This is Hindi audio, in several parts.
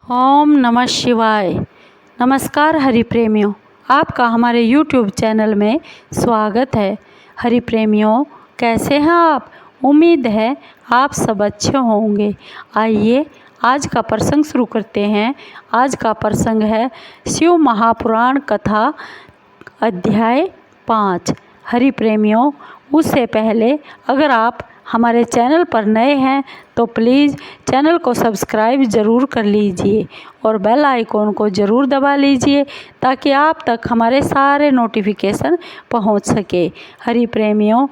ओम नमः शिवाय। नमस्कार हरि प्रेमियों, आपका हमारे YouTube चैनल में स्वागत है। हरि प्रेमियों, कैसे हैं आप? उम्मीद है आप सब अच्छे होंगे। आइए आज का प्रसंग शुरू करते हैं। आज का प्रसंग है शिव महापुराण कथा अध्याय 5। हरि प्रेमियों, उससे पहले अगर आप हमारे चैनल पर नए हैं तो प्लीज़ चैनल को सब्सक्राइब ज़रूर कर लीजिए और बेल आइकॉन को ज़रूर दबा लीजिए ताकि आप तक हमारे सारे नोटिफिकेशन पहुंच सके। हरि प्रेमियों,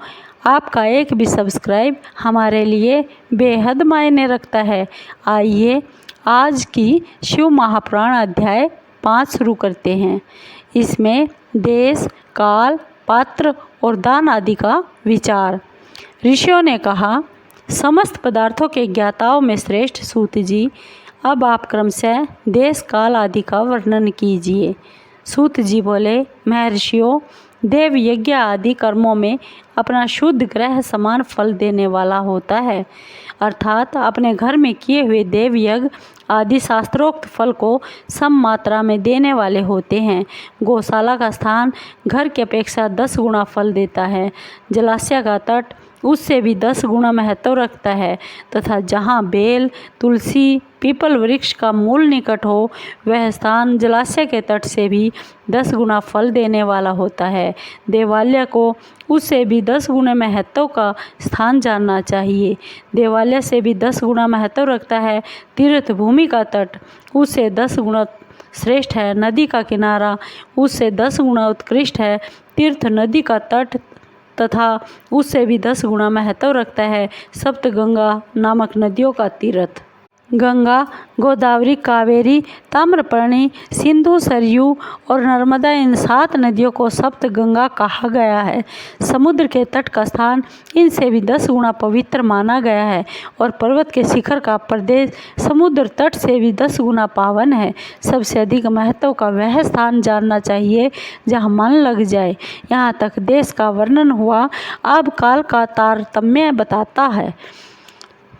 आपका एक भी सब्सक्राइब हमारे लिए बेहद मायने रखता है। आइए आज की शिव महापुराण अध्याय 5 शुरू करते हैं। इसमें देश, काल, पात्र और दान आदि का विचार। ऋषियों ने कहा, समस्त पदार्थों के ज्ञाताओं में श्रेष्ठ सूत जी, अब आप क्रमशः देश, काल आदि का वर्णन कीजिए। सूत जी बोले, महर्षियों, देव यज्ञ आदि कर्मों में अपना शुद्ध ग्रह समान फल देने वाला होता है, अर्थात अपने घर में किए हुए देव यज्ञ आदि शास्त्रोक्त फल को सम मात्रा में देने वाले होते हैं। गौशाला का स्थान घर की अपेक्षा 10 गुना फल देता है। जलाशय का तट उससे भी 10 गुना महत्व रखता है तथा जहाँ बेल, तुलसी, पीपल वृक्ष का मूल निकट हो वह स्थान जलाशय के तट से भी 10 गुना फल देने वाला होता है। देवालय को उससे भी 10 गुना महत्व का स्थान जानना चाहिए। देवालय से भी 10 गुना महत्व रखता है। तीर्थ भूमि का तट उससे 10 गुना श्रेष्ठ है। नदी का किनारा उससे 10 गुना उत्कृष्ट है। तीर्थ नदी का तट तथा उससे भी 10 गुना महत्व रखता है सप्तगंगा नामक नदियों का तीर्थ। गंगा, गोदावरी, कावेरी, ताम्रपर्णी, सिंधु, सरयू और नर्मदा, इन 7 नदियों को सप्तगंगा कहा गया है। समुद्र के तट का स्थान इनसे भी 10 गुना पवित्र माना गया है और पर्वत के शिखर का प्रदेश समुद्र तट से भी 10 गुना पावन है। सबसे अधिक महत्व का वह स्थान जानना चाहिए जहाँ मन लग जाए। यहाँ तक देश का वर्णन हुआ। अब काल का तारतम्य बताता है।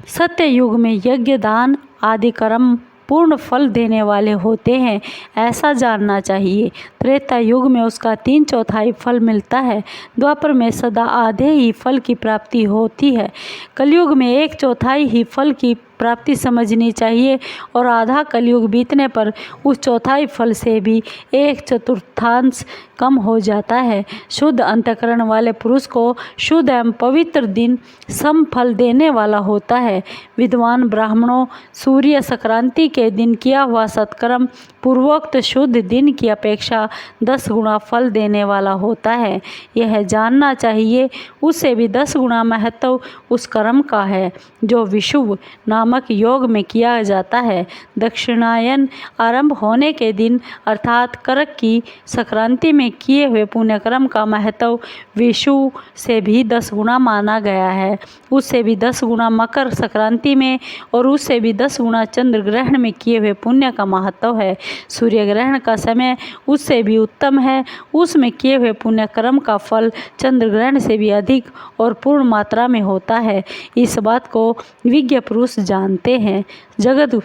सत्य युग में यज्ञ, दान आदि कर्म पूर्ण फल देने वाले होते हैं, ऐसा जानना चाहिए। त्रेता युग में उसका 3/4 फल मिलता है। द्वापर में सदा आधे ही फल की प्राप्ति होती है। कलयुग में 1/4 ही फल की प्राप्ति समझनी चाहिए और आधा कलयुग बीतने पर उस 1/4 फल से भी 1/4 कम हो जाता है। शुद्ध अंतःकरण वाले पुरुष को शुद्ध एवं पवित्र दिन सम फल देने वाला होता है। विद्वान ब्राह्मणों, सूर्य संक्रांति के दिन किया हुआ सत्कर्म पूर्वोक्त शुद्ध दिन की अपेक्षा 10 गुना फल देने वाला होता है। यह जानना चाहिए उससे भी 10 गुना महत्व उस कर्म का है जो विशुभ नामक योग में किया जाता है। दक्षिणायन आरंभ होने के दिन अर्थात करक की संक्रांति में किए हुए पुण्यकर्म का महत्व विषु से भी 10 गुना माना गया है। उससे भी 10 गुना मकर संक्रांति में और उससे भी 10 गुना चंद्र ग्रहण में किए हुए पुण्य का महत्व है। सूर्य ग्रहण का समय उससे भी उत्तम है। उसमें किए हुए पुण्यकर्म का फल चंद्र ग्रहण से भी अधिक और पूर्ण मात्रा में होता है। इस बात को विज्ञ पुरुष जानते हैं। जगत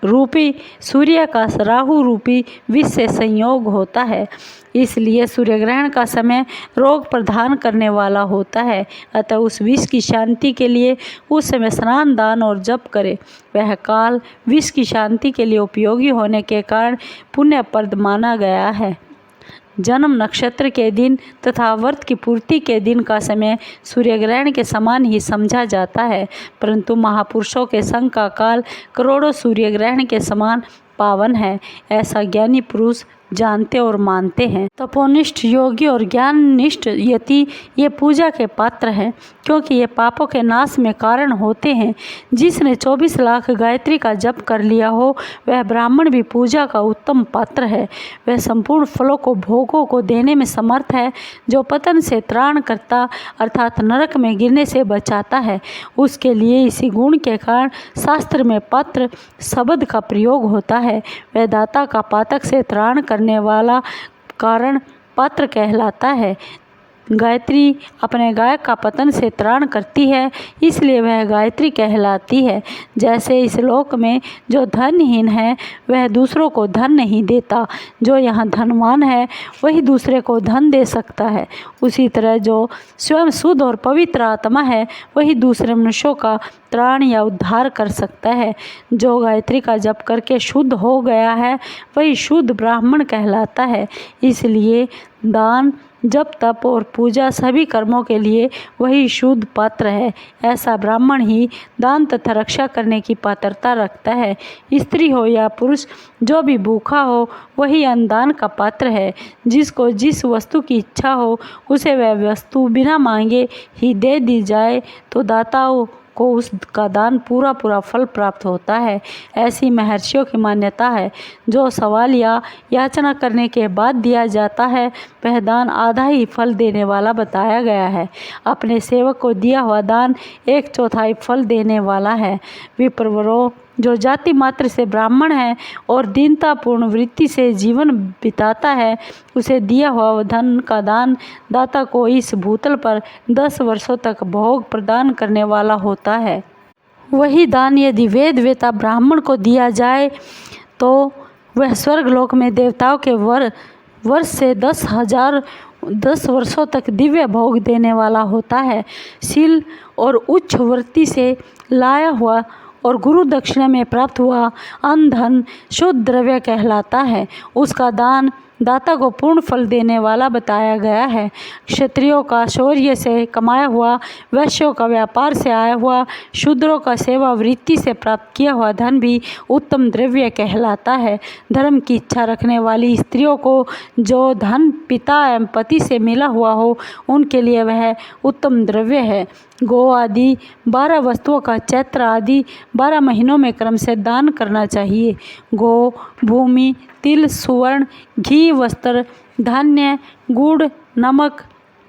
रूपी सूर्य का राहु रूपी विष से संयोग होता है, इसलिए सूर्य ग्रहण का समय रोग प्रदान करने वाला होता है। अतः उस विष की शांति के लिए उस समय स्नान, दान और जप करे। वह काल विष की शांति के लिए उपयोगी होने के कारण पुण्यप्रद माना गया है। जन्म नक्षत्र के दिन तथा व्रत की पूर्ति के दिन का समय सूर्य ग्रहण के समान ही समझा जाता है, परंतु महापुरुषों के संग का काल करोड़ों सूर्य ग्रहण के समान पावन है, ऐसा ज्ञानी पुरुष जानते और मानते हैं। तपोनिष्ठ योगी और ज्ञान निष्ठ यति ये पूजा के पात्र हैं, क्योंकि ये पापों के नाश में कारण होते हैं। जिसने 24 लाख गायत्री का जप कर लिया हो वह ब्राह्मण भी पूजा का उत्तम पात्र है। वह संपूर्ण फलों को भोगों को देने में समर्थ है। जो पतन से त्राण करता अर्थात नरक में गिरने से बचाता है, उसके लिए इसी गुण के कारण शास्त्र में पात्र शब्द का प्रयोग होता है। वह दाता का पातक से त्राण करने वाला कारण पात्र कहलाता है। गायत्री अपने गाय का पतन से त्राण करती है, इसलिए वह गायत्री कहलाती है। जैसे इस लोक में जो धनहीन है वह दूसरों को धन नहीं देता, जो यहाँ धनवान है वही दूसरे को धन दे सकता है, उसी तरह जो स्वयं शुद्ध और पवित्र आत्मा है वही दूसरे मनुष्यों का त्राण या उद्धार कर सकता है। जो गायत्री का जप करके शुद्ध हो गया है वही शुद्ध ब्राह्मण कहलाता है। इसलिए दान, जप, तप और पूजा सभी कर्मों के लिए वही शुद्ध पात्र है। ऐसा ब्राह्मण ही दान तथा रक्षा करने की पात्रता रखता है। स्त्री हो या पुरुष, जो भी भूखा हो वही अन्नदान का पात्र है। जिसको जिस वस्तु की इच्छा हो उसे वह वस्तु बिना मांगे ही दे दी जाए तो दाताओं को उसका दान पूरा फल प्राप्त होता है। ऐसी महर्षियों की मान्यता है। जो सवाल या याचना करने के बाद दिया जाता है वह दान आधा ही फल देने वाला बताया गया है। अपने सेवक को दिया हुआ दान 1/4 फल देने वाला है। विप्रवरों, जो जाति मात्र से ब्राह्मण है और दीनतापूर्ण वृत्ति से जीवन बिताता है, उसे दिया हुआ धन का दान दाता को इस भूतल पर 10 वर्षों तक भोग प्रदान करने वाला होता है। वही दान यदि वेद वेता ब्राह्मण को दिया जाए तो वह स्वर्गलोक में देवताओं के वर्ष से 10 वर्षों तक दिव्य भोग देने वाला होता है। शील और उच्च वृत्ति से लाया हुआ और गुरु दक्षिणा में प्राप्त हुआ अन्न धन शुद्ध द्रव्य कहलाता है। उसका दान दाता को पूर्ण फल देने वाला बताया गया है। क्षत्रियों का शौर्य से कमाया हुआ, वैश्यों का व्यापार से आया हुआ, शूद्रों का सेवा वृत्ति से प्राप्त किया हुआ धन भी उत्तम द्रव्य कहलाता है। धर्म की इच्छा रखने वाली स्त्रियों को जो धन पिता एवं पति से मिला हुआ हो उनके लिए वह उत्तम द्रव्य है। गो आदि 12 वस्तुओं का चैत्र आदि 12 महीनों में क्रम से दान करना चाहिए। गो, भूमि, तिल, सुवर्ण, घी, वस्त्र, धान्य, गुड़, नमक,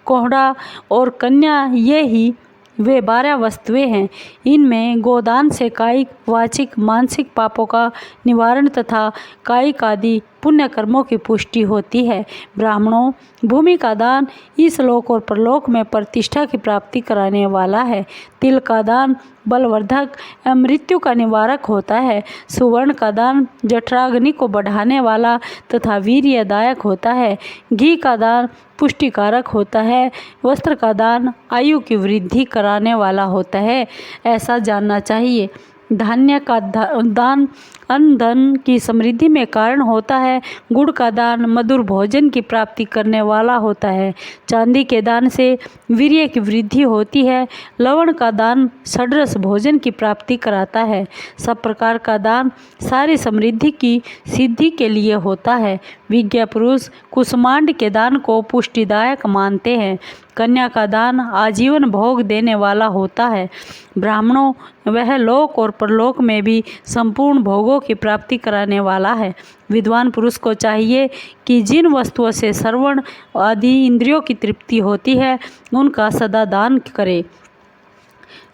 कोहड़ा और कन्या, ये ही वे 12 वस्तुएं हैं। इनमें गोदान से कायिक, वाचिक, मानसिक पापों का निवारण तथा कायिक आदि पुण्य कर्मों की पुष्टि होती है। ब्राह्मणों, भूमि का दान इस लोक और परलोक में प्रतिष्ठा की प्राप्ति कराने वाला है। तिल का दान बलवर्धक एवं मृत्यु का निवारक होता है। सुवर्ण का दान जठराग्नि को बढ़ाने वाला तथा वीर्यदायक होता है। घी का दान पुष्टिकारक होता है। वस्त्र का दान आयु की वृद्धि कराने वाला होता है, ऐसा जानना चाहिए। धान्य का दान अन्न धन की समृद्धि में कारण होता है। गुड़ का दान मधुर भोजन की प्राप्ति करने वाला होता है। चांदी के दान से वीर्य की वृद्धि होती है। लवण का दान षड्रस भोजन की प्राप्ति कराता है। सब प्रकार का दान सारी समृद्धि की सिद्धि के लिए होता है। विज्ञ पुरुष कुसुमांड के दान को पुष्टिदायक मानते हैं। कन्या का दान आजीवन भोग देने वाला होता है। ब्राह्मणों, वह लोक और परलोक में भी संपूर्ण भोगों की प्राप्ति कराने वाला है। विद्वान पुरुष को चाहिए कि जिन वस्तुओं से श्रवण आदि इंद्रियों की तृप्ति होती है उनका सदा दान करे।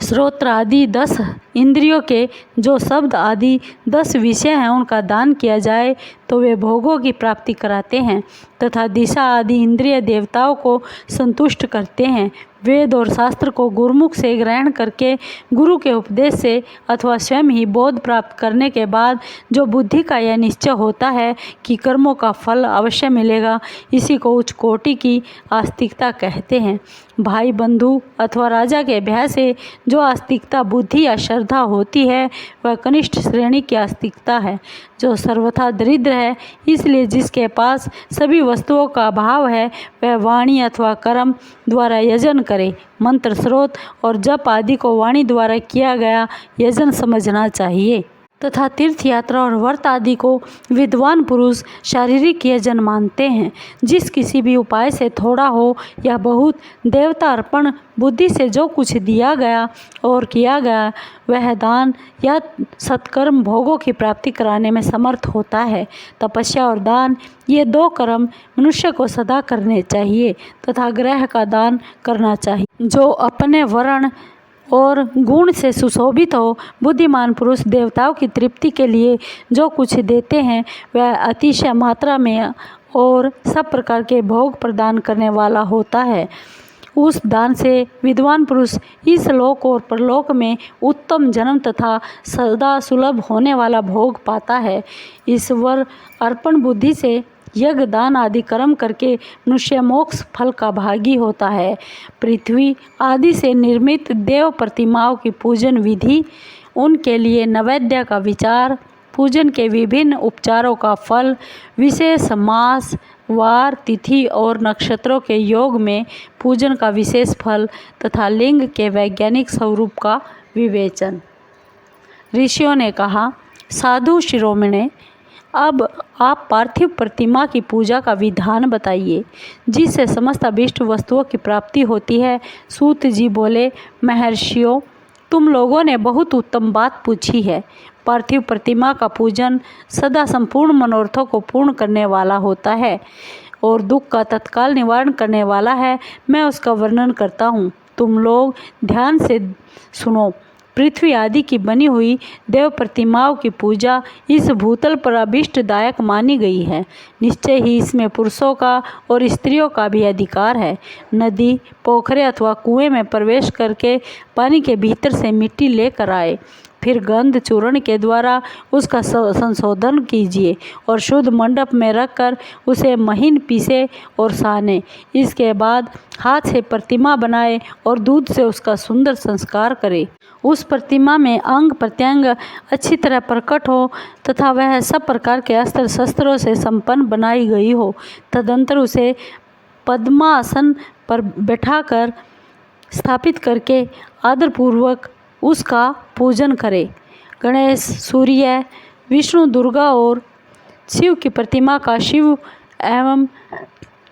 श्रोत्र आदि 10 इंद्रियों के जो शब्द आदि 10 विषय हैं उनका दान किया जाए तो वे भोगों की प्राप्ति कराते हैं तथा दिशा आदि इंद्रिय देवताओं को संतुष्ट करते हैं। वेद और शास्त्र को गुरुमुख से ग्रहण करके गुरु के उपदेश से अथवा स्वयं ही बोध प्राप्त करने के बाद जो बुद्धि का यह निश्चय होता है कि कर्मों का फल अवश्य मिलेगा, इसी को उच्च कोटि की आस्तिकता कहते हैं। भाई बंधु अथवा राजा के भय से जो आस्तिकता बुद्धि या श्रद्धा होती है वह कनिष्ठ श्रेणी की आस्तिकता है, जो सर्वथा दरिद्र है। इसलिए जिसके पास सभी वस्तुओं का अभाव है वह वाणी अथवा कर्म द्वारा यजन करे। मंत्र, स्रोत और जप आदि को वाणी द्वारा किया गया यजन समझना चाहिए तथा तीर्थ यात्रा और व्रत आदि को विद्वान पुरुष शारीरिक यजन मानते हैं। जिस किसी भी उपाय से थोड़ा हो या बहुत देवता अर्पण बुद्धि से जो कुछ दिया गया और किया गया वह दान या सत्कर्म भोगों की प्राप्ति कराने में समर्थ होता है। तपस्या और दान ये 2 कर्म मनुष्य को सदा करने चाहिए तथा ग्रह का दान करना चाहिए। जो अपने वर्ण और गुण से सुशोभित हो। बुद्धिमान पुरुष देवताओं की तृप्ति के लिए जो कुछ देते हैं वह अतिशय मात्रा में और सब प्रकार के भोग प्रदान करने वाला होता है। उस दान से विद्वान पुरुष इस लोक और परलोक में उत्तम जन्म तथा सदा सुलभ होने वाला भोग पाता है। ईश्वर अर्पण बुद्धि से यज्ञ दान आदि कर्म करके मनुष्य मोक्ष फल का भागी होता है। पृथ्वी आदि से निर्मित देव प्रतिमाओं की पूजन विधि, उनके लिए नैवेद्य का विचार, पूजन के विभिन्न उपचारों का फल, विशेष मास, वार, तिथि और नक्षत्रों के योग में पूजन का विशेष फल तथा लिंग के वैज्ञानिक स्वरूप का विवेचन। ऋषियों ने कहा, साधु शिरोमणे, अब आप पार्थिव प्रतिमा की पूजा का विधान बताइए जिससे समस्त अभीष्ट वस्तुओं की प्राप्ति होती है। सूत जी बोले, महर्षियों, तुम लोगों ने बहुत उत्तम बात पूछी है। पार्थिव प्रतिमा का पूजन सदा संपूर्ण मनोरथों को पूर्ण करने वाला होता है और दुख का तत्काल निवारण करने वाला है। मैं उसका वर्णन करता हूँ, तुम लोग ध्यान से सुनो। पृथ्वी आदि की बनी हुई देव प्रतिमाओं की पूजा इस भूतल पर अभीष्टदायक मानी गई है। निश्चय ही इसमें पुरुषों का और स्त्रियों का भी अधिकार है। नदी, पोखरे अथवा कुएं में प्रवेश करके पानी के भीतर से मिट्टी लेकर आए, फिर गंध चूर्ण के द्वारा उसका संशोधन कीजिए और शुद्ध मंडप में रखकर उसे महीन पीसे और साने। इसके बाद हाथ से प्रतिमा बनाए और दूध से उसका सुंदर संस्कार करें। उस प्रतिमा में अंग प्रत्यंग अच्छी तरह प्रकट हो तथा वह सब प्रकार के अस्त्र शस्त्रों से संपन्न बनाई गई हो। तदंतर उसे पद्मासन पर बैठाकर स्थापित करके आदरपूर्वक उसका पूजन करें। गणेश, सूर्य, विष्णु, दुर्गा और शिव की प्रतिमा का शिव एवं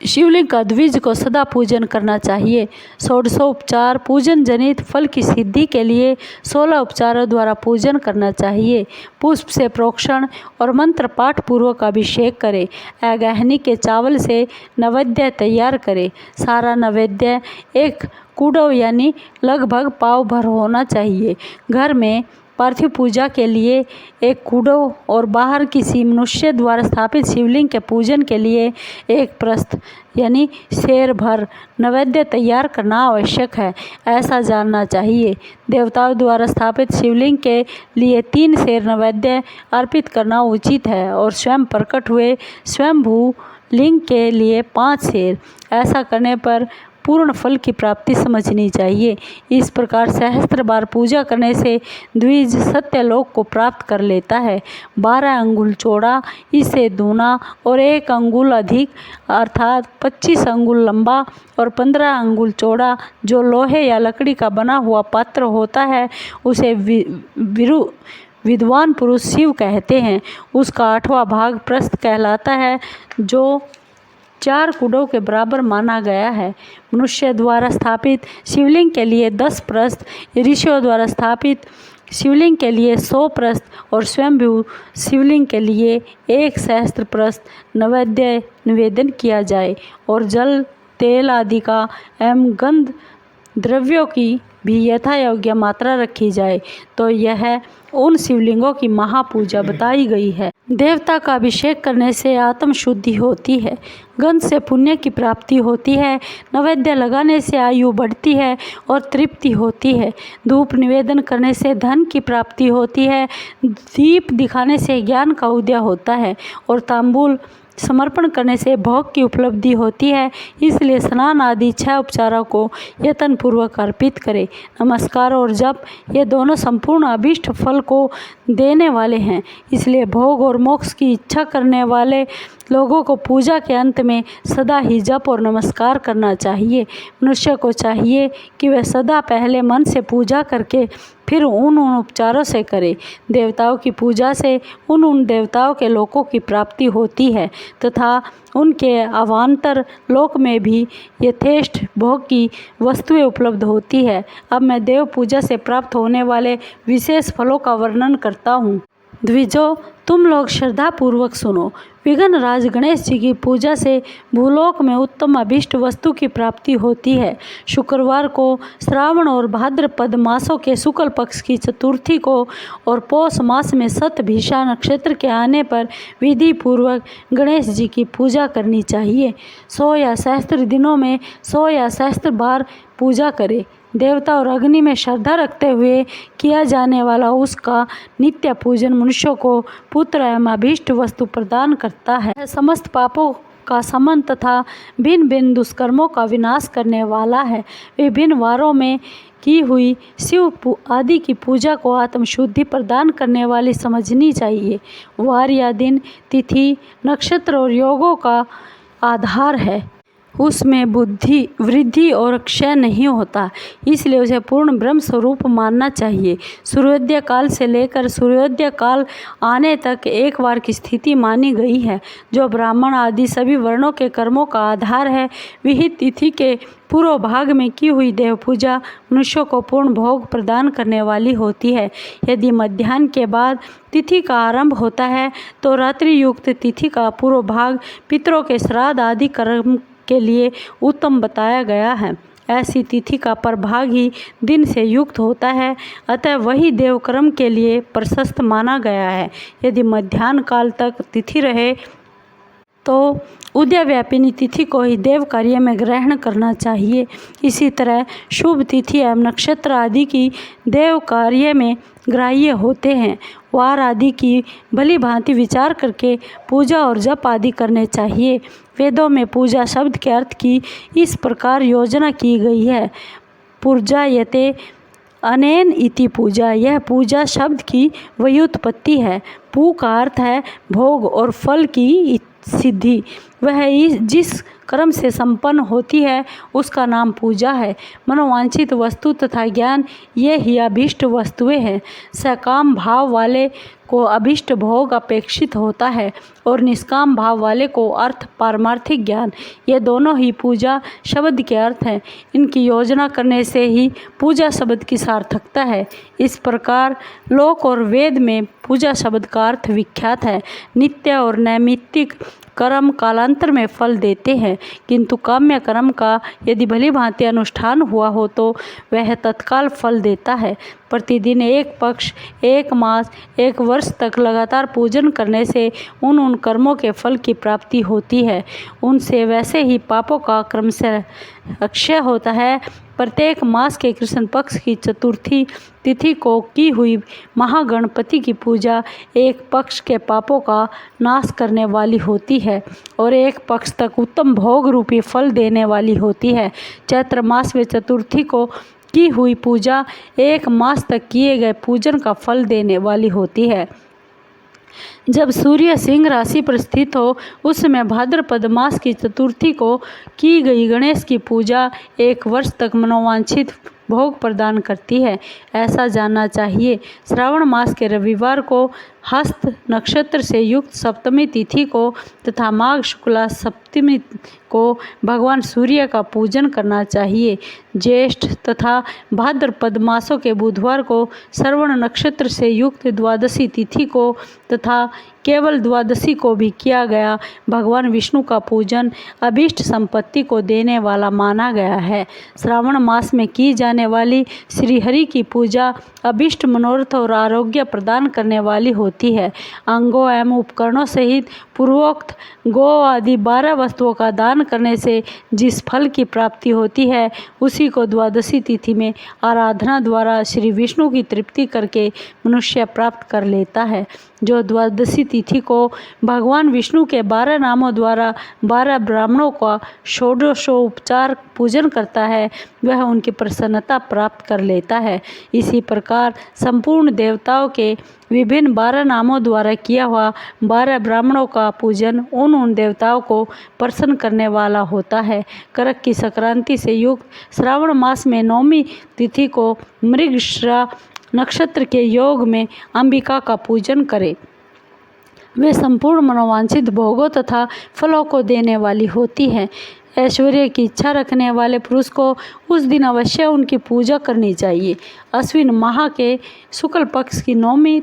शिवलिंग का द्विज को सदा पूजन करना चाहिए। षोडशोपचार पूजन जनित फल की सिद्धि के लिए 16 उपचारों द्वारा पूजन करना चाहिए। पुष्प से प्रोक्षण और मंत्र पाठ पूर्वक अभिषेक करें। अगहनी के चावल से नैवेद्य तैयार करें। सारा नैवेद्य एक कुडो यानी लगभग पाव भर होना चाहिए। घर में पार्थिव पूजा के लिए एक कुडो और बाहर किसी मनुष्य द्वारा स्थापित शिवलिंग के पूजन के लिए एक प्रस्थ यानी शेर भर नैवेद्य तैयार करना आवश्यक है, ऐसा जानना चाहिए। देवताओं द्वारा स्थापित शिवलिंग के लिए 3 शेर नैवेद्य अर्पित करना उचित है और स्वयं प्रकट हुए स्वयंभू लिंग के लिए 5 शेर। ऐसा करने पर पूर्ण फल की प्राप्ति समझनी चाहिए। इस प्रकार सहस्त्र बार पूजा करने से द्विज सत्यलोक को प्राप्त कर लेता है। 12 अंगुल चौड़ा, इससे दूना और 1 अंगुल अधिक अर्थात 25 अंगुल लंबा और 15 अंगुल चौड़ा जो लोहे या लकड़ी का बना हुआ पात्र होता है उसे विद्वान पुरुष शिव कहते हैं। उसका 8वां भाग प्रस्थ कहलाता है जो 4 कुडों के बराबर माना गया है। मनुष्य द्वारा स्थापित शिवलिंग के लिए 10 प्रस्थ, ऋषियों द्वारा स्थापित शिवलिंग के लिए 100 प्रस्थ और स्वयंभू शिवलिंग के लिए 1 सहस्त्र प्रस्थ नैवेद्य निवेदन किया जाए और जल, तेल आदि का एवं गंध द्रव्यों की भी यथा योग्य मात्रा रखी जाए, तो यह उन शिवलिंगों की महापूजा बताई गई है। देवता का अभिषेक करने से आत्म शुद्धि होती है, गंध से पुण्य की प्राप्ति होती है, नैवेद्य लगाने से आयु बढ़ती है और तृप्ति होती है, धूप निवेदन करने से धन की प्राप्ति होती है, दीप दिखाने से ज्ञान का उदय होता है और तांबूल समर्पण करने से भोग की उपलब्धि होती है। इसलिए स्नान आदि 6 उपचारों को यत्नपूर्वक अर्पित करें। नमस्कार और जप ये दोनों संपूर्ण अभीष्ट फल को देने वाले हैं। इसलिए भोग और मोक्ष की इच्छा करने वाले लोगों को पूजा के अंत में सदा ही जप और नमस्कार करना चाहिए। मनुष्य को चाहिए कि वह सदा पहले मन से पूजा करके फिर उन उपचारों से करे। देवताओं की पूजा से उन देवताओं के लोकों की प्राप्ति होती है तथा उनके अवान्तर लोक में भी यथेष्ट भोग की वस्तुएं उपलब्ध होती है। अब मैं देव पूजा से प्राप्त होने वाले विशेष फलों का वर्णन करता हूँ। द्विजों, तुम लोग श्रद्धापूर्वक सुनो। विघ्नराज गणेश जी की पूजा से भूलोक में उत्तम अभीष्ट वस्तु की प्राप्ति होती है। शुक्रवार को श्रावण और भाद्रपद मासों के शुक्ल पक्ष की चतुर्थी को और पौष मास में शतभिषा नक्षत्र के आने पर विधि पूर्वक गणेश जी की पूजा करनी चाहिए। 100 या सहस्त्र दिनों में 100 या सहस्त्र बार पूजा करें। देवता और अग्नि में श्रद्धा रखते हुए किया जाने वाला उसका नित्य पूजन मनुष्यों को पुत्र एवं अभीष्ट वस्तु प्रदान करता है। समस्त पापों का समन तथा भिन्न भिन्न दुष्कर्मों का विनाश करने वाला है। विभिन्न वारों में की हुई शिव आदि की पूजा को आत्मशुद्धि प्रदान करने वाली समझनी चाहिए। वार या दिन, तिथि, नक्षत्र और योगों का आधार है, उसमें बुद्धि वृद्धि और क्षय नहीं होता, इसलिए उसे पूर्ण ब्रह्म स्वरूप मानना चाहिए। सूर्योदय काल से लेकर सूर्योदय काल आने तक एक वार की स्थिति मानी गई है, जो ब्राह्मण आदि सभी वर्णों के कर्मों का आधार है। विहित तिथि के पूर्व भाग में की हुई देव पूजा मनुष्यों को पूर्ण भोग प्रदान करने वाली होती है। यदि मध्याह्न के बाद तिथि का आरंभ होता है तो रात्रि युक्त तिथि का पूर्व भाग पितरों के श्राद्ध आदि कर्म के लिए उत्तम बताया गया है। ऐसी तिथि का प्रभाग ही दिन से युक्त होता है, अतः वही देवकर्म के लिए प्रशस्त माना गया है। यदि मध्याह्न काल तक तिथि रहे तो उदयव्यापिनी तिथि को ही देव कार्य में ग्रहण करना चाहिए। इसी तरह शुभ तिथि एवं नक्षत्र आदि की देव कार्य में ग्राह्य होते हैं। वार आदि की भली भांति विचार करके पूजा और जप आदि करने चाहिए। वेदों में पूजा शब्द के अर्थ की इस प्रकार योजना की गई है। पूर्जायते अनेन इति पूजा, यह पूजा शब्द की व्युत्पत्ति है। पू का अर्थ है भोग और फल की सिद्धि, वह जिस कर्म से संपन्न होती है उसका नाम पूजा है। मनोवांछित वस्तु तथा ज्ञान ये ही अभीष्ट वस्तुएं हैं। सकाम भाव वाले को अभीष्ट भोग अपेक्षित होता है और निष्काम भाव वाले को अर्थ पारमार्थिक ज्ञान, ये दोनों ही पूजा शब्द के अर्थ हैं। इनकी योजना करने से ही पूजा शब्द की सार्थकता है। इस प्रकार लोक और वेद में पूजा शब्द का अर्थ विख्यात है। नित्य और नैमित्तिक कर्म कालांतर में फल देते हैं, किंतु काम्य कर्म का यदि भली भांति अनुष्ठान हुआ हो तो वह तत्काल फल देता है। प्रतिदिन एक पक्ष, एक मास, एक वर्ष तक लगातार पूजन करने से उन कर्मों के फल की प्राप्ति होती है। उनसे वैसे ही पापों का क्रम से अक्षय होता है। प्रत्येक मास के कृष्ण पक्ष की चतुर्थी तिथि को की हुई महागणपति की पूजा एक पक्ष के पापों का नाश करने वाली होती है और एक पक्ष तक उत्तम भोग रूपी फल देने वाली होती है। चैत्र मास में चतुर्थी को की हुई पूजा एक मास तक किए गए पूजन का फल देने वाली होती है। जब सूर्य सिंह राशि पर स्थित हो उस समय भाद्रपद मास की चतुर्थी को की गई गणेश की पूजा एक वर्ष तक मनोवांछित भोग प्रदान करती है, ऐसा जानना चाहिए। श्रावण मास के रविवार को हस्त नक्षत्र से युक्त सप्तमी तिथि को तथा माघ शुक्ला सप्तमी को भगवान सूर्य का पूजन करना चाहिए। ज्येष्ठ तथा भाद्रपद मासों के बुधवार को श्रवण नक्षत्र से युक्त द्वादशी तिथि को तथा केवल द्वादशी को भी किया गया भगवान विष्णु का पूजन अभीष्ट संपत्ति को देने वाला माना गया है। श्रावण मास में की जाने वाली श्रीहरि की पूजा अभीष्ट मनोरथ और आरोग्य प्रदान करने वाली होती है। अंगों एवं उपकरणों सहित पूर्वोक्त गो आदि 12 वस्तुओं का दान करने से जिस फल की प्राप्ति होती है उसी को द्वादशी तिथि में आराधना द्वारा श्री विष्णु की तृप्ति करके मनुष्य प्राप्त कर लेता है। जो द्वादशी तिथि को भगवान विष्णु के 12 नामों द्वारा 12 ब्राह्मणों का षोडशोपचार पूजन करता है वह उनकी प्रसन्नता प्राप्त कर लेता है। इसी प्रकार संपूर्ण देवताओं के विभिन्न 12 नामों द्वारा किया हुआ 12 ब्राह्मणों का पूजन उन देवताओं को प्रसन्न करने वाला होता है। करक की संक्रांति से युक्त श्रावण मास में 9वीं तिथि को मृगशिरा नक्षत्र के योग में अंबिका का पूजन करें। वे संपूर्ण मनोवांछित भोगों तथा फलों को देने वाली होती हैं। ऐश्वर्य की इच्छा रखने वाले पुरुष को उस दिन अवश्य उनकी पूजा करनी चाहिए। अश्विन माह के शुक्ल पक्ष की 9वीं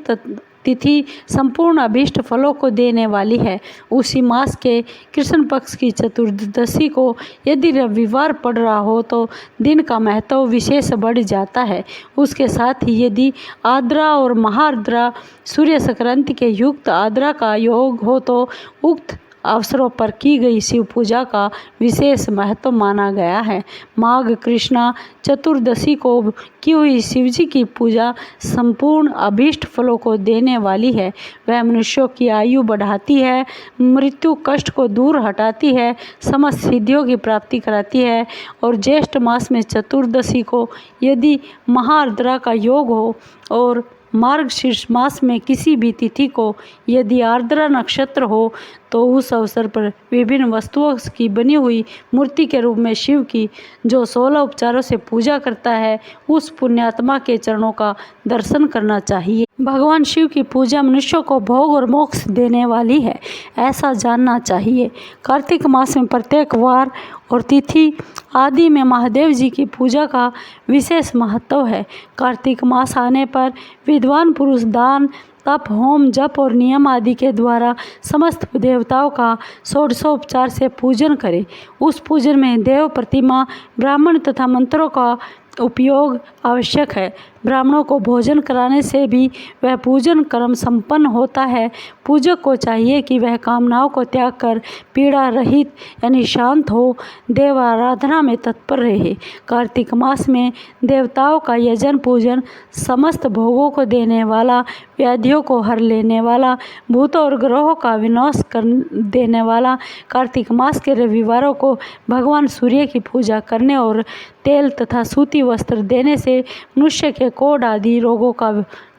तिथि संपूर्ण अभीष्ट फलों को देने वाली है। उसी मास के कृष्ण पक्ष की चतुर्दशी को यदि रविवार पड़ रहा हो तो दिन का महत्व विशेष बढ़ जाता है। उसके साथ ही यदि आर्द्रा और महाआर्द्रा सूर्य संक्रांति के युक्त आर्द्रा का योग हो तो उक्त अवसरों पर की गई शिव पूजा का विशेष महत्व माना गया है। माघ कृष्णा चतुर्दशी को की हुई शिवजी की पूजा संपूर्ण अभीष्ट फलों को देने वाली है। वह मनुष्यों की आयु बढ़ाती है, मृत्यु कष्ट को दूर हटाती है, समस्त सिद्धियों की प्राप्ति कराती है। और ज्येष्ठ मास में चतुर्दशी को यदि महाआर्द्रा का योग हो और मार्गशीर्ष मास में किसी भी तिथि को यदि आर्द्रा नक्षत्र हो तो उस अवसर पर विभिन्न वस्तुओं की बनी हुई मूर्ति के रूप में शिव की जो 16 उपचारों से पूजा करता है उस पुण्यात्मा के चरणों का दर्शन करना चाहिए। भगवान शिव की पूजा मनुष्यों को भोग और मोक्ष देने वाली है, ऐसा जानना चाहिए। कार्तिक मास में प्रत्येक वार और तिथि आदि में महादेव जी की पूजा का विशेष महत्व है। कार्तिक मास आने पर विद्वान पुरुष दान, तप, होम, जप और नियम आदि के द्वारा समस्त देवताओं का षोडशोपचार से पूजन करें। उस पूजन में देव प्रतिमा, ब्राह्मण तथा मंत्रों का उपयोग आवश्यक है। ब्राह्मणों को भोजन कराने से भी वह पूजन कर्म संपन्न होता है। पूजक को चाहिए कि वह कामनाओं को त्याग कर पीड़ा रहित यानी शांत हो देव आराधना में तत्पर रहे। कार्तिक मास में देवताओं का यजन पूजन समस्त भोगों को देने वाला, व्याधियों को हर लेने वाला, भूतों और ग्रहों का विनाश कर देने वाला। कार्तिक मास के रविवारों को भगवान सूर्य की पूजा करने और तेल तथा सूती वस्त्र देने से मनुष्य के कोढ़ आदि रोगों का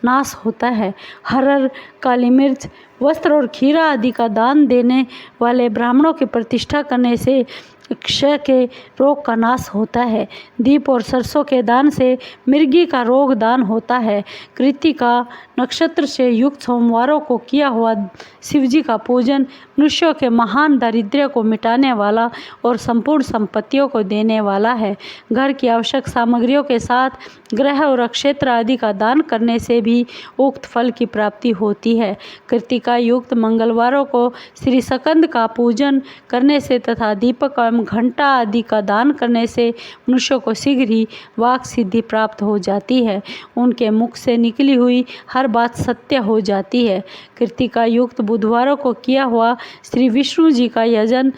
नाश होता है। हरड़, काली मिर्च, वस्त्र और खीरा आदि का दान देने वाले ब्राह्मणों की प्रतिष्ठा करने से क्षय के रोग का नाश होता है। दीप और सरसों के दान से मृगी का रोग दान होता है। कृत्तिका नक्षत्र से युक्त सोमवारों को किया हुआ शिवजी का पूजन मनुष्यों के महान दारिद्र्य को मिटाने वाला और संपूर्ण संपत्तियों को देने वाला है। घर की आवश्यक सामग्रियों के साथ ग्रह और क्षेत्र आदि का दान करने से भी उक्त फल की प्राप्ति होती है। कृत्तिका युक्त मंगलवारों को श्री स्कंद का पूजन करने से तथा दीपक एवं घंटा आदि का दान करने से मनुष्यों को शीघ्र ही वाक सिद्धि प्राप्त हो जाती है। उनके मुख से निकली हुई हर बात सत्य हो जाती है। कृत्तिका युक्त बुधवारों को किया हुआ श्री विष्णु जी का यजन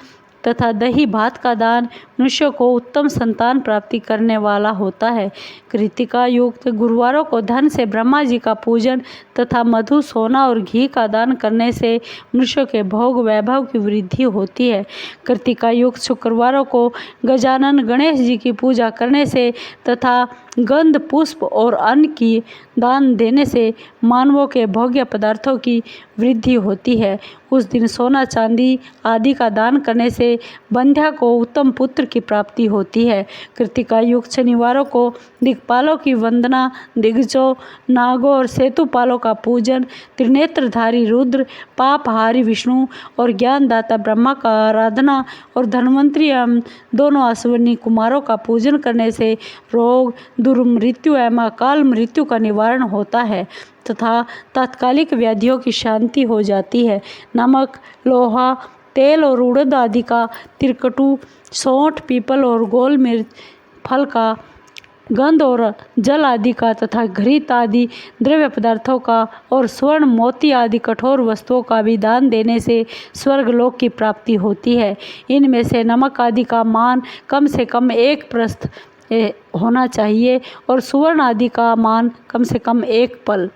तथा दही भात का दान मनुष्यों को उत्तम संतान प्राप्ति करने वाला होता है। कृत्तिका युक्त गुरुवारों को धन से ब्रह्मा जी का पूजन तथा मधु, सोना और घी का दान करने से मनुष्यों के भोग वैभव की वृद्धि होती है। कृत्तिका युक्त शुक्रवारों को गजानन गणेश जी की पूजा करने से तथा गंध, पुष्प और अन्न की दान देने से मानवों के भोग्य पदार्थों की वृद्धि होती है। उस दिन सोना, चांदी आदि का दान करने से बंध्या को उत्तम पुत्र की प्राप्ति होती है। कृत्तिका युक्त शनिवारों को दिक्पालों की वंदना, दिग्गजों, नागों और सेतुपालों का पूजन, त्रिनेत्रधारी रुद्र, पापहारी विष्णु और ज्ञानदाता ब्रह्मा का आराधना और धन्वंतरी एवं दोनों अश्विनी कुमारों का पूजन करने से रोग, दुर्मृत्यु एवं अकाल मृत्यु का निवारण होता है तथा तात्कालिक व्याधियों की शांति हो जाती है। नमक, लोहा, तेल और उड़द आदि का, तिरकटू, सौंठ, पीपल और गोल मिर्च, फल का, गंध और जल आदि का तथा घृत आदि द्रव्य पदार्थों का और स्वर्ण, मोती आदि कठोर वस्तुओं का भी दान देने से स्वर्गलोक की प्राप्ति होती है। इनमें से नमक आदि का मान कम से कम 1 प्रस्थ होना चाहिए और सुवर्ण आदि का मान कम से कम 1 पल।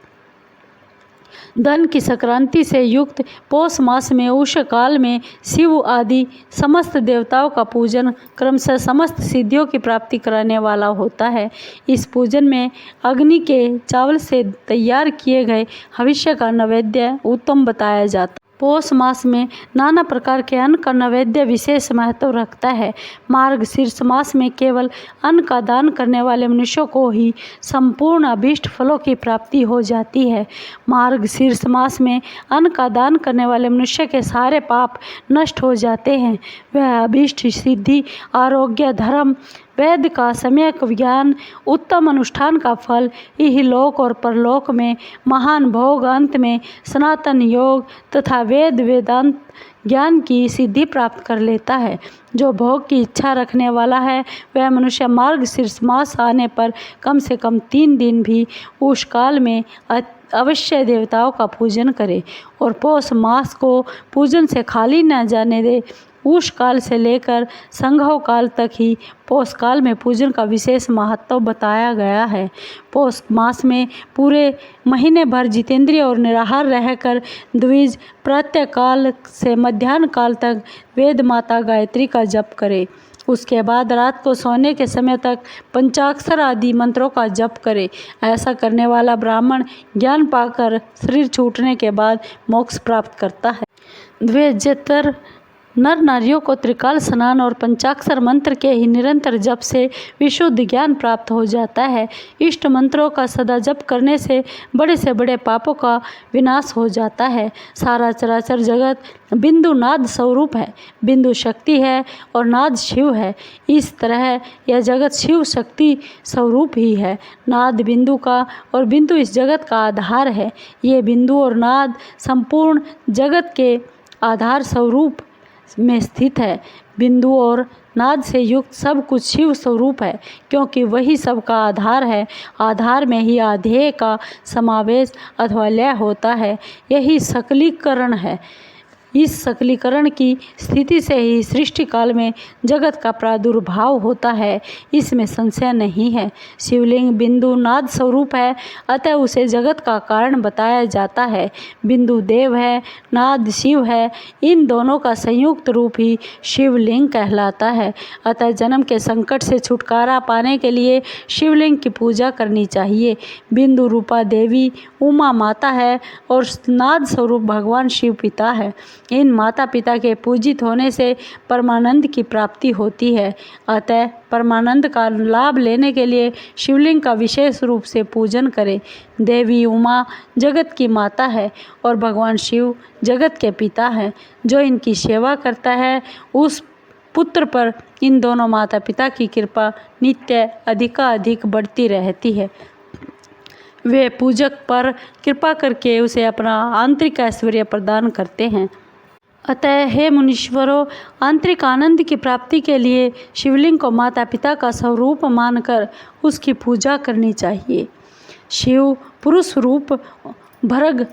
धन की संक्रांति से युक्त पौष मास में उष काल में शिव आदि समस्त देवताओं का पूजन क्रमशः समस्त सिद्धियों की प्राप्ति कराने वाला होता है। इस पूजन में अग्नि के चावल से तैयार किए गए हविष्य का नैवेद्य उत्तम बताया जाता है। पौष मास में नाना प्रकार के अन्न का नैवेद्य विशेष महत्व रखता है। मार्गशीर्ष मास में केवल अन्न का दान करने वाले मनुष्यों को ही संपूर्ण अभीष्ट फलों की प्राप्ति हो जाती है। मार्गशीर्ष मास में अन्न का दान करने वाले मनुष्य के सारे पाप नष्ट हो जाते हैं। वह अभीष्ट सिद्धि, आरोग्य, धर्म, वेद का सम्यक ज्ञान उत्तम अनुष्ठान का फल, इहलोक और परलोक में महान भोग, अंत में सनातन योग तथा वेदांत ज्ञान की सिद्धि प्राप्त कर लेता है। जो भोग की इच्छा रखने वाला है वह मनुष्य मार्गशीर्ष मास आने पर कम से कम 3 दिन भी उस काल में अवश्य देवताओं का पूजन करे और पौष मास को पूजन से खाली न जाने दे। उस काल से लेकर संघव काल तक ही पौष काल में पूजन का विशेष महत्व बताया गया है। पौष मास में पूरे महीने भर जितेंद्रिय और निराहार रहकर द्विज प्रातः काल से मध्याह्न काल तक वेद माता गायत्री का जप करे। उसके बाद रात को सोने के समय तक पंचाक्षर आदि मंत्रों का जप करे। ऐसा करने वाला ब्राह्मण ज्ञान पाकर शरीर छूटने के बाद मोक्ष प्राप्त करता है। द्विजेतर नर नारियों को त्रिकाल स्नान और पंचाक्षर मंत्र के ही निरंतर जप से विशुद्ध ज्ञान प्राप्त हो जाता है। इष्ट मंत्रों का सदा जप करने से बड़े से बड़े पापों का विनाश हो जाता है। सारा चराचर जगत बिंदु नाद स्वरूप है। बिंदु शक्ति है और नाद शिव है। इस तरह यह जगत शिव शक्ति स्वरूप ही है। नाद बिंदु का और बिंदु इस जगत का आधार है। ये बिंदु और नाद संपूर्ण जगत के आधार स्वरूप में स्थित है। बिंदु और नाद से युक्त सब कुछ शिव स्वरूप है, क्योंकि वही सबका आधार है। आधार में ही आधेय का समावेश अथवा लय होता है। यही सकलीकरण है। इस सकलीकरण की स्थिति से ही सृष्टि काल में जगत का प्रादुर्भाव होता है, इसमें संशय नहीं है। शिवलिंग बिंदु नाद स्वरूप है, अतः उसे जगत का कारण बताया जाता है। बिंदु देव है, नाद शिव है। इन दोनों का संयुक्त रूप ही शिवलिंग कहलाता है। अतः जन्म के संकट से छुटकारा पाने के लिए शिवलिंग की पूजा करनी चाहिए। बिंदु रूपा देवी उमा माता है और नाद स्वरूप भगवान शिव पिता है। इन माता पिता के पूजित होने से परमानंद की प्राप्ति होती है। अतः परमानंद का लाभ लेने के लिए शिवलिंग का विशेष रूप से पूजन करें। देवी उमा जगत की माता है और भगवान शिव जगत के पिता हैं। जो इनकी सेवा करता है उस पुत्र पर इन दोनों माता पिता की कृपा नित्य अधिकाधिक बढ़ती रहती है। वे पूजक पर कृपा करके उसे अपना आंतरिक ऐश्वर्य प्रदान करते हैं। अतः हे मुनीश्वरों, आंतरिक आनंद की प्राप्ति के लिए शिवलिंग को माता पिता का स्वरूप मानकर उसकी पूजा करनी चाहिए। शिव पुरुष रूप भर्ग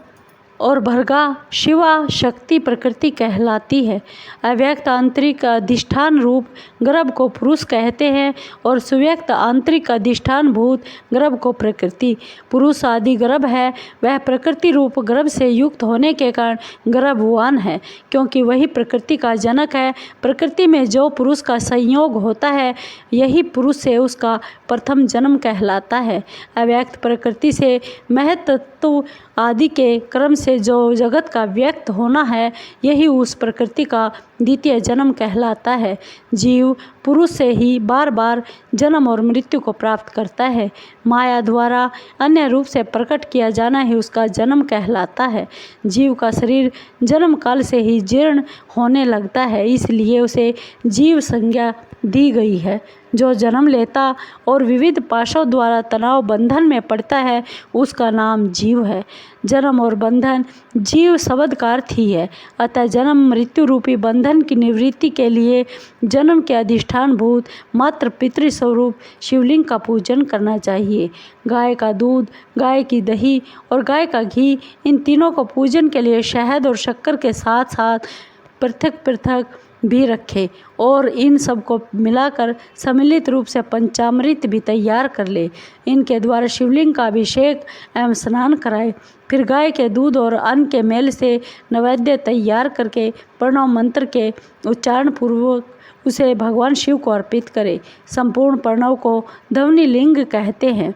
और भर्गा शिवा शक्ति प्रकृति कहलाती है। अव्यक्त आंतरिक अधिष्ठान रूप गर्भ को पुरुष कहते हैं और सुव्यक्त आंतरिक अधिष्ठान भूत गर्भ को प्रकृति। पुरुष आदि गर्भ है, वह प्रकृति रूप गर्भ से युक्त होने के कारण गर्भवान है, क्योंकि वही प्रकृति का जनक है। प्रकृति में जो पुरुष का संयोग होता है, यही पुरुष से उसका प्रथम जन्म कहलाता है। अव्यक्त प्रकृति से महत्त्व आदि के क्रम से जो जगत का व्यक्त होना है, यही उस प्रकृति का द्वितीय जन्म कहलाता है। जीव पुरुष से ही बार बार जन्म और मृत्यु को प्राप्त करता है। माया द्वारा अन्य रूप से प्रकट किया जाना ही उसका जन्म कहलाता है। जीव का शरीर जन्म काल से ही जीर्ण होने लगता है, इसलिए उसे जीव संज्ञा दी गई है। जो जन्म लेता और विविध पाशों द्वारा तनाव बंधन में पड़ता है, उसका नाम जीव है। जन्म और बंधन जीव शब्द का अर्थ ही है। अतः जन्म मृत्यु रूपी बंधन की निवृत्ति के लिए जन्म के अधिष्ठान भूत मात्र पितृ स्वरूप शिवलिंग का पूजन करना चाहिए। गाय का दूध, गाय की दही और गाय का घी, इन तीनों को पूजन के लिए शहद और शक्कर के साथ साथ पृथक पृथक भी रखे और इन सब को मिलाकर सम्मिलित रूप से पंचामृत भी तैयार कर ले। इनके द्वारा शिवलिंग का अभिषेक एवं स्नान कराए। फिर गाय के दूध और अन्न के मेल से नैवेद्य तैयार करके प्रणव मंत्र के उच्चारण पूर्वक उसे भगवान शिव को अर्पित करे। संपूर्ण प्रणव को ध्वनि लिंग कहते हैं।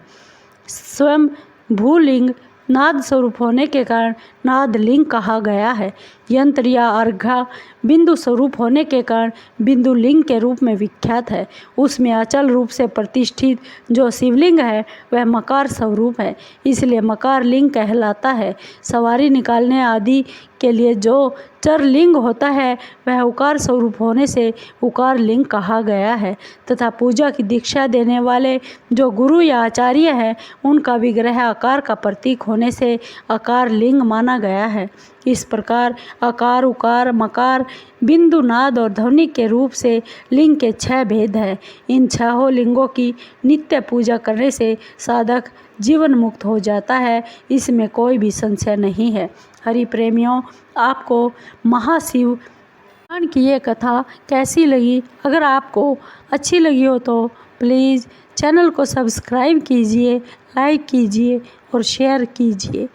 स्वयं भूलिंग नाद स्वरूप होने के कारण नाद लिंग कहा गया है। यंत्र या अर्घा बिंदु स्वरूप होने के कारण बिंदु लिंग के रूप में विख्यात है। उसमें अचल रूप से प्रतिष्ठित जो शिवलिंग है वह मकार स्वरूप है, इसलिए मकार लिंग कहलाता है। सवारी निकालने आदि के लिए जो चर लिंग होता है वह उकार स्वरूप होने से उकार लिंग कहा गया है तथा पूजा की दीक्षा देने वाले जो गुरु या आचार्य है उनका विग्रह आकार का प्रतीक होने से आकार लिंग माना गया है। इस प्रकार आकार, उकार, मकार, बिंदु, नाद और ध्वनि के रूप से लिंग के 6 भेद हैं। इन 6 लिंगों की नित्य पूजा करने से साधक जीवन मुक्त हो जाता है, इसमें कोई भी संशय नहीं है। हरि प्रेमियों, आपको महाशिव पुराण की ये कथा कैसी लगी? अगर आपको अच्छी लगी हो तो प्लीज़ चैनल को सब्सक्राइब कीजिए, लाइक कीजिए और शेयर कीजिए,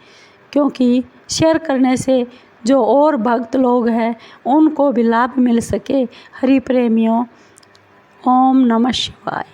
क्योंकि शेयर करने से जो और भक्त लोग हैं उनको भी लाभ मिल सके। हरि प्रेमियों, ओम नमः शिवाय।